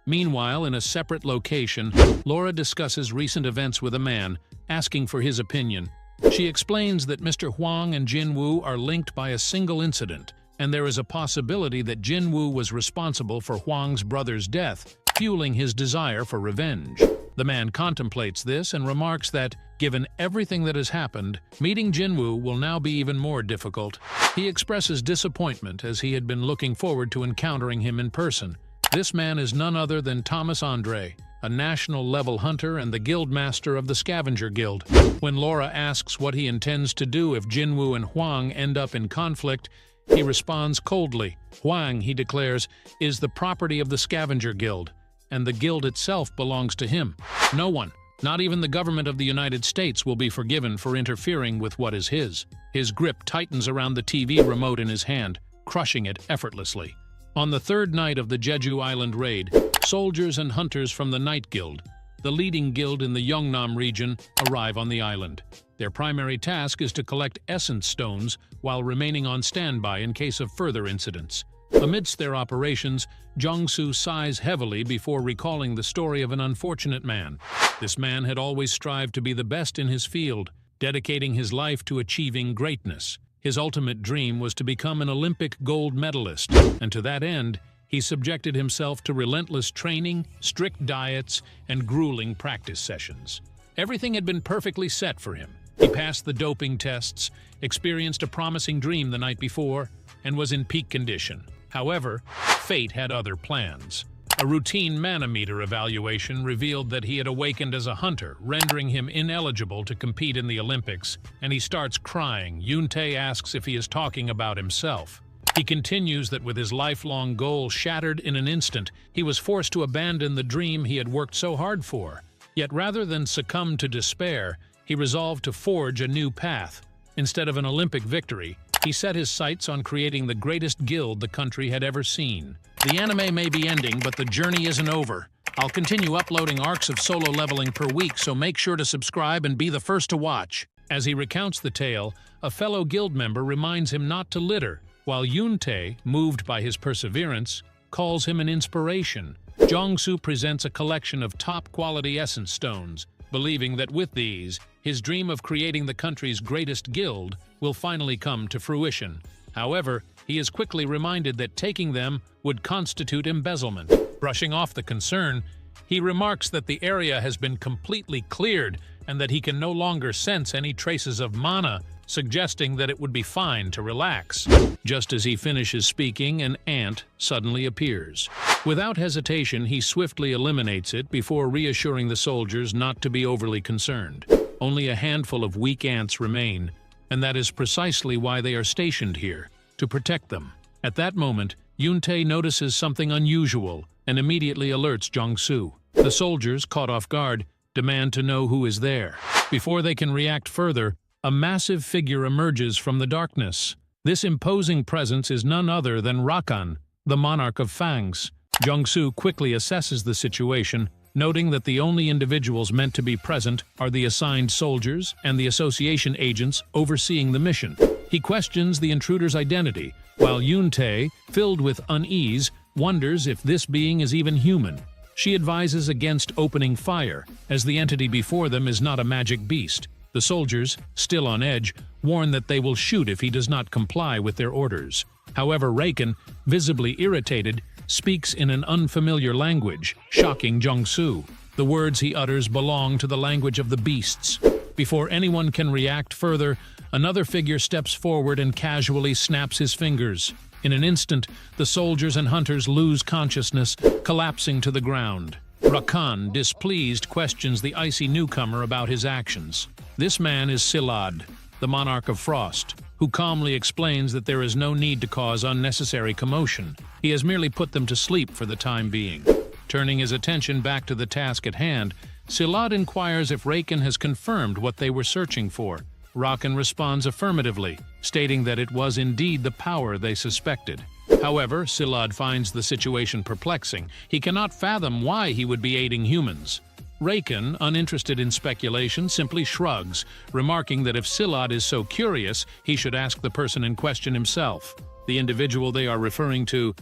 Meanwhile, in a separate location, Laura discusses recent events with a man, asking for his opinion. She explains that Mr. Huang and Jin Wu are linked by a single incident, and there is a possibility that Jin Wu was responsible for Huang's brother's death, fueling his desire for revenge. The man contemplates this and remarks that, given everything that has happened, meeting Jin Wu will now be even more difficult. He expresses disappointment as he had been looking forward to encountering him in person. This man is none other than Thomas Andre, a national-level hunter and the guild master of the Scavenger Guild. When Laura asks what he intends to do if Jin Wu and Huang end up in conflict, he responds coldly. Huang, he declares, is the property of the Scavenger Guild, and the guild itself belongs to him. No one, not even the government of the United States, will be forgiven for interfering with what is his. His grip tightens around the TV remote in his hand, crushing it effortlessly. On the third night of the Jeju Island raid, soldiers and hunters from the Night Guild, the leading guild in the Yeongnam region, arrive on the island. Their primary task is to collect essence stones while remaining on standby in case of further incidents. Amidst their operations, Jong-soo sighs heavily before recalling the story of an unfortunate man. This man had always strived to be the best in his field, dedicating his life to achieving greatness. His ultimate dream was to become an Olympic gold medalist, and to that end, he subjected himself to relentless training, strict diets, and grueling practice sessions. Everything had been perfectly set for him. He passed the doping tests, experienced a promising dream the night before, and was in peak condition. However, fate had other plans. A routine manometer evaluation revealed that he had awakened as a hunter, rendering him ineligible to compete in the Olympics, and he starts crying. Yoon-tae asks if he is talking about himself. He continues that with his lifelong goal shattered in an instant, he was forced to abandon the dream he had worked so hard for. Yet rather than succumb to despair, he resolved to forge a new path. Instead of an Olympic victory, he set his sights on creating the greatest guild the country had ever seen. The anime may be ending, but the journey isn't over. I'll continue uploading arcs of solo leveling per week, so make sure to subscribe and be the first to watch. As he recounts the tale, a fellow guild member reminds him not to litter, while Yoon-tae, moved by his perseverance, calls him an inspiration. Jong-soo presents a collection of top-quality essence stones, believing that with these, his dream of creating the country's greatest guild will finally come to fruition. However, he is quickly reminded that taking them would constitute embezzlement. Brushing off the concern, he remarks that the area has been completely cleared and that he can no longer sense any traces of mana, suggesting that it would be fine to relax. Just as he finishes speaking, an ant suddenly appears. Without hesitation, he swiftly eliminates it before reassuring the soldiers not to be overly concerned. Only a handful of weak ants remain, and that is precisely why they are stationed here, to protect them. At that moment, Yoon-tae notices something unusual and immediately alerts Jong-soo. The soldiers, caught off guard, demand to know who is there. Before they can react further, a massive figure emerges from the darkness. This imposing presence is none other than Rakan, the monarch of Fangs. Jong-soo quickly assesses the situation, noting that the only individuals meant to be present are the assigned soldiers and the association agents overseeing the mission. He questions the intruder's identity, while Yoon-tae, filled with unease, wonders if this being is even human. She advises against opening fire, as the entity before them is not a magic beast. The soldiers, still on edge, warn that they will shoot if he does not comply with their orders. However, Rakan, visibly irritated, speaks in an unfamiliar language, shocking Jong-soo. The words he utters belong to the language of the beasts. Before anyone can react further, another figure steps forward and casually snaps his fingers. In an instant, the soldiers and hunters lose consciousness, collapsing to the ground. Rakan, displeased, questions the icy newcomer about his actions. This man is Silad, the monarch of Frost, who calmly explains that there is no need to cause unnecessary commotion. He has merely put them to sleep for the time being. Turning his attention back to the task at hand, Silad inquires if Rakan has confirmed what they were searching for. Rakan responds affirmatively, stating that it was indeed the power they suspected. However, Silad finds the situation perplexing. He cannot fathom why he would be aiding humans. Rakan, uninterested in speculation, simply shrugs, remarking that if Silad is so curious, he should ask the person in question himself. The individual they are referring to